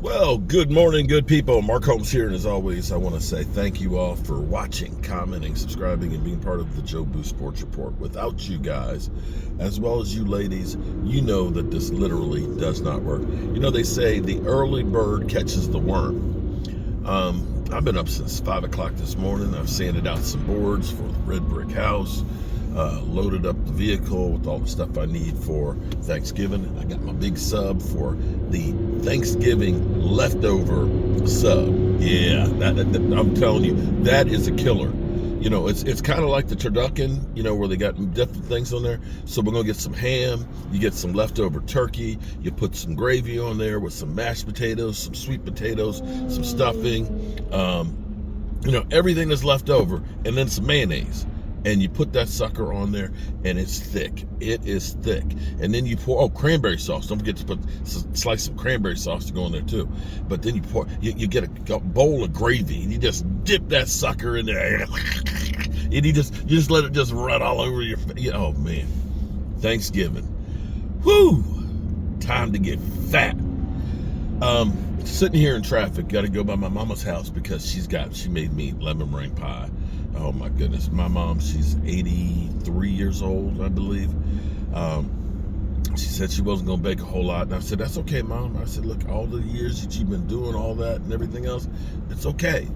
Well, good morning, good people. Mark Holmes here, and as always, I want to say thank you all for watching, commenting, subscribing, and being part of the Joe Boo Sports Report. Without you guys, as well as you ladies, you know that this literally does not work. You know, they say the early bird catches the worm. I've been up since 5 o'clock this morning. I've sanded out some boards for the red brick house, loaded up the vehicle with all the stuff I need for Thanksgiving. I got my big sub for the Thanksgiving leftover sub. Yeah, that I'm telling you, that is a killer. You know, it's kind of like the turducken, you know, where they got different things on there. So we're going to get some ham, you get some leftover turkey, you put some gravy on there with some mashed potatoes, some sweet potatoes, some stuffing, you know, everything that's left over, and then some mayonnaise. And you put that sucker on there, and it's thick. It is thick. And then you pour, cranberry sauce. Don't forget to put slice some cranberry sauce to go in there too. But then you pour, you get a bowl of gravy, and you just dip that sucker in there. And you just let it just run all over your face. Oh man, Thanksgiving. Whoo! Time to get fat. Sitting here in traffic, got to go by my mama's house because she made me lemon meringue pie. Oh my goodness, my mom, she's 83 years old, I believe. She said she wasn't gonna bake a whole lot, and I said, that's okay, Mom. I said, look, all the years that you've been doing all that and everything else, it's okay.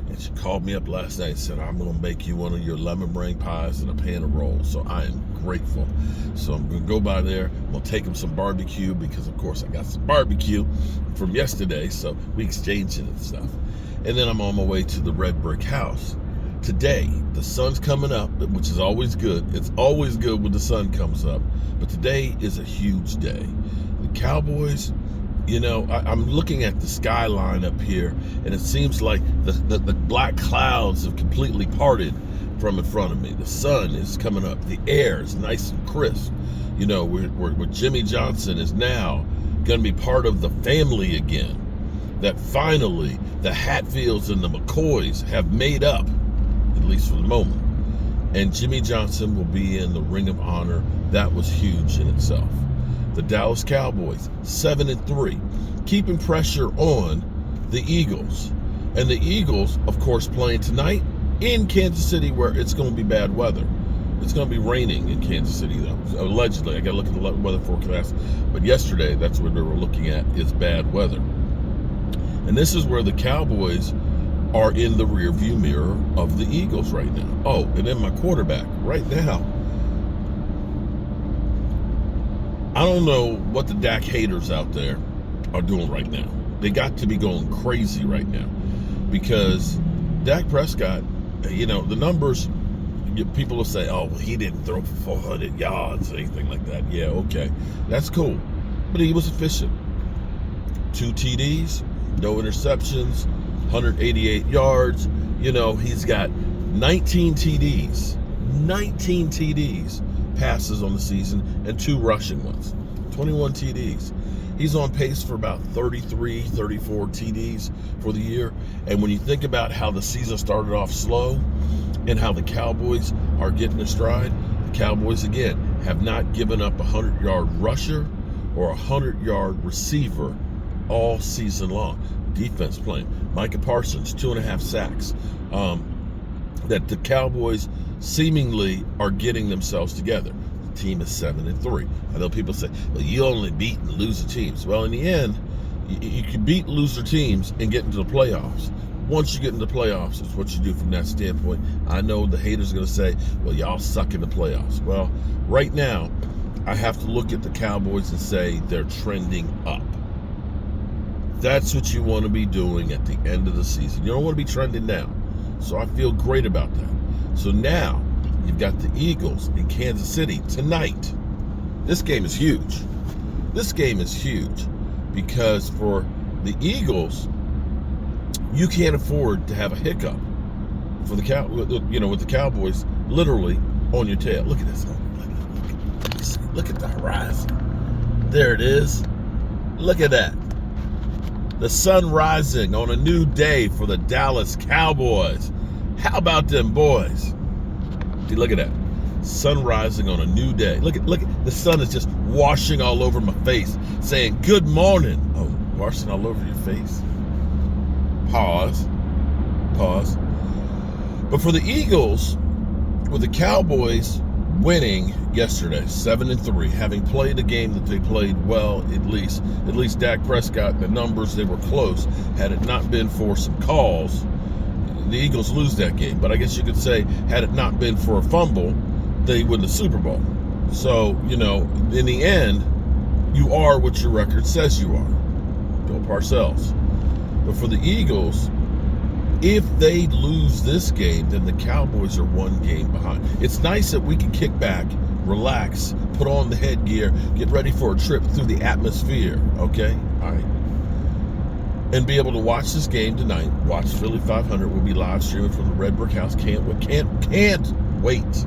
And she called me up last night and said, I'm gonna make you one of your lemon meringue pies and a pan of rolls. So I am grateful. So I'm gonna go by there, I'm gonna take him some barbecue, because of course I got some barbecue from yesterday, so we exchanged it and stuff. And then I'm on my way to the red brick house. Today, the sun's coming up, which is always good. It's always good when the sun comes up. But today is a huge day. The Cowboys, you know, I'm looking at the skyline up here, and it seems like the black clouds have completely parted from in front of me. The sun is coming up. The air is nice and crisp. You know, where Jimmy Johnson is now going to be part of the family again. That finally the Hatfields and the McCoys have made up, at least for the moment. And Jimmy Johnson will be in the Ring of Honor. That was huge in itself. The Dallas Cowboys, 7-3, keeping pressure on the Eagles. And the Eagles, of course, playing tonight in Kansas City, where it's going to be bad weather. It's going to be raining in Kansas City, though. Allegedly, I got to look at the weather forecast. But yesterday, that's what they were looking at, is bad weather. And this is where the Cowboys are in the rearview mirror of the Eagles right now. Oh, and then my quarterback right now. I don't know what the Dak haters out there are doing right now. They got to be going crazy right now, because Dak Prescott, you know, the numbers, people will say, oh, well, he didn't throw for 400 yards or anything like that. Yeah, okay, that's cool. But he was efficient. 2 TDs, no interceptions, 188 yards. You know, he's got 19 TDs passes on the season, and 2 rushing ones, 21 TDs. He's on pace for about 33, 34 TDs for the year. And when you think about how the season started off slow and how the Cowboys are getting their stride, the Cowboys, again, have not given up a 100-yard rusher or a 100-yard receiver all season long. Defense playing. Micah Parsons, 2.5 sacks. That the Cowboys seemingly are getting themselves together. The team is 7-3. I know people say, well, you only beat and lose the teams. Well, in the end, you can beat and lose their teams and get into the playoffs. Once you get into the playoffs, it's what you do from that standpoint. I know the haters are going to say, well, y'all suck in the playoffs. Well, right now, I have to look at the Cowboys and say they're trending up. That's what you want to be doing at the end of the season. You don't want to be trending down. So I feel great about that. So now you've got the Eagles in Kansas City tonight. This game is huge. This game is huge because for the Eagles, you can't afford to have a hiccup for the with the Cowboys literally on your tail. Look at this. Look at the horizon. There it is. Look at that. The sun rising on a new day for the Dallas Cowboys. How about them boys? See, look at that. Sun rising on a new day. Look at the sun is just washing all over my face, saying good morning. Oh, washing all over your face. Pause. But for the Eagles, with the Cowboys winning yesterday, 7-3, having played a game that they played well, at least Dak Prescott, the numbers, they were close. Had it not been for some calls, the Eagles lose that game. But I guess you could say, had it not been for a fumble, they win the Super Bowl. So, in the end, you are what your record says you are. Bill Parcells. But for the Eagles, if they lose this game, then the Cowboys are one game behind. It's nice that we can kick back, relax, put on the headgear, get ready for a trip through the atmosphere, okay? All right. And be able to watch this game tonight. Watch Philly 500. We'll be live streaming from the Red Brick House. Can't wait.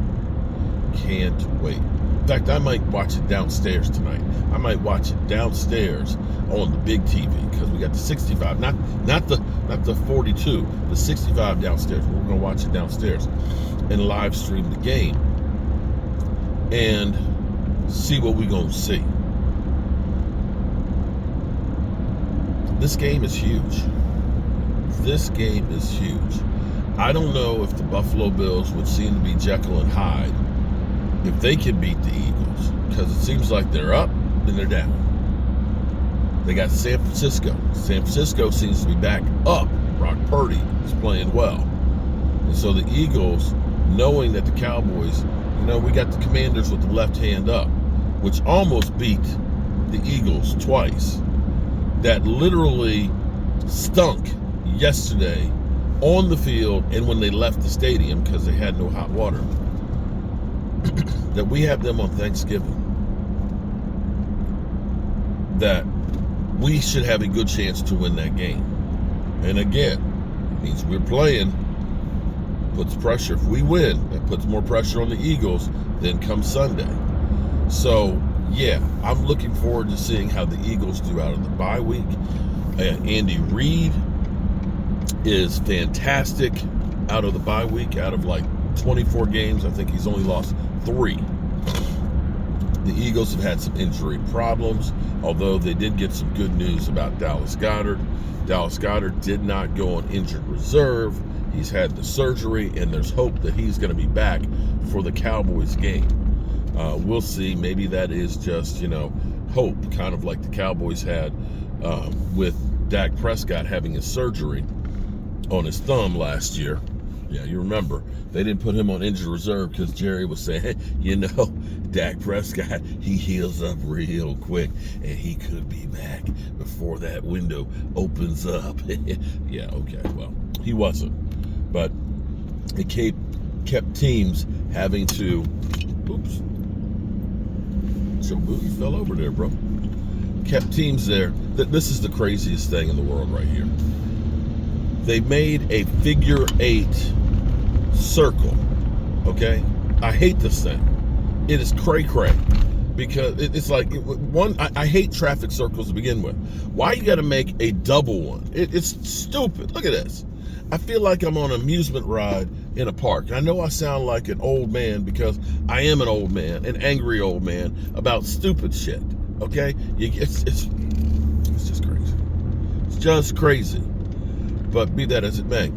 In fact, I might watch it downstairs tonight. I might watch it downstairs on the big TV because we got the 65, not the 42, the 65 downstairs. We're going to watch it downstairs and live stream the game and see what we're going to see. This game is huge. I don't know if the Buffalo Bills, which seem to be Jekyll and Hyde, if they can beat the Eagles, because it seems like they're up, then they're down. They got San Francisco. San Francisco seems to be back up. Brock Purdy is playing well. And so the Eagles, knowing that the Cowboys, we got the Commanders with the left hand up, which almost beat the Eagles twice. That literally stunk yesterday on the field and when they left the stadium because they had no hot water. That we have them on Thanksgiving, that we should have a good chance to win that game. And again, it means we're playing, puts pressure. If we win, that puts more pressure on the Eagles than come Sunday. So, yeah, I'm looking forward to seeing how the Eagles do out of the bye week. Andy Reid is fantastic out of the bye week. Out of like 24 games, I think he's only lost 3. The Eagles have had some injury problems, although they did get some good news about Dallas Goedert. Dallas Goedert did not go on injured reserve. He's had the surgery, and there's hope that he's going to be back for the Cowboys game. We'll see. Maybe that is just, hope, kind of like the Cowboys had with Dak Prescott having his surgery on his thumb last year. Yeah, you remember, they didn't put him on injured reserve because Jerry was saying, hey, Dak Prescott, he heals up real quick, and he could be back before that window opens up. Yeah, okay, well, he wasn't. But it kept teams having to, oops, Joe Booty fell over there, bro. Kept teams there. This is the craziest thing in the world right here. They made a figure 8 circle, okay? I hate this thing. It is cray-cray because it's like, I hate traffic circles to begin with. Why you got to make a double one? It's stupid. Look at this. I feel like I'm on an amusement ride in a park. I know I sound like an old man because I am an old man, an angry old man about stupid shit, okay? It's just crazy. It's just crazy. But be that as it may,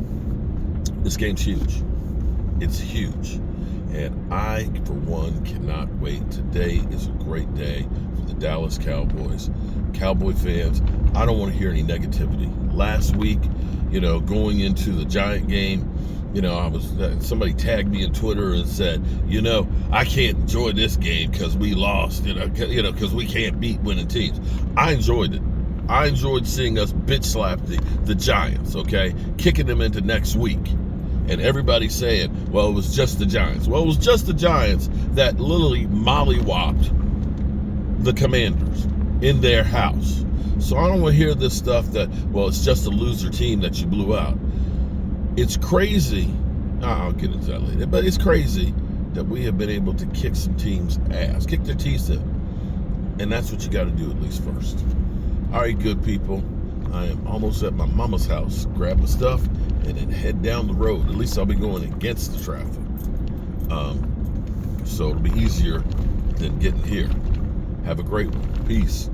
this game's huge. It's huge. And I, for one, cannot wait. Today is a great day for the Dallas Cowboys. Cowboy fans, I don't want to hear any negativity. Last week, going into the Giant game, somebody tagged me on Twitter and said, I can't enjoy this game because we lost, because we can't beat winning teams. I enjoyed it. I enjoyed seeing us bitch slap the Giants, okay? Kicking them into next week. And everybody saying, well, it was just the Giants. Well, it was just the Giants that literally mollywopped the Commanders in their house. So I don't want to hear this stuff that, well, it's just a loser team that you blew out. It's crazy. I'll get into that later. But it's crazy that we have been able to kick some teams' ass, kick their teeth in. And that's what you got to do at least first. All right, good people. I am almost at my mama's house. Grab my stuff and then head down the road. At least I'll be going against the traffic. So it'll be easier than getting here. Have a great one. Peace.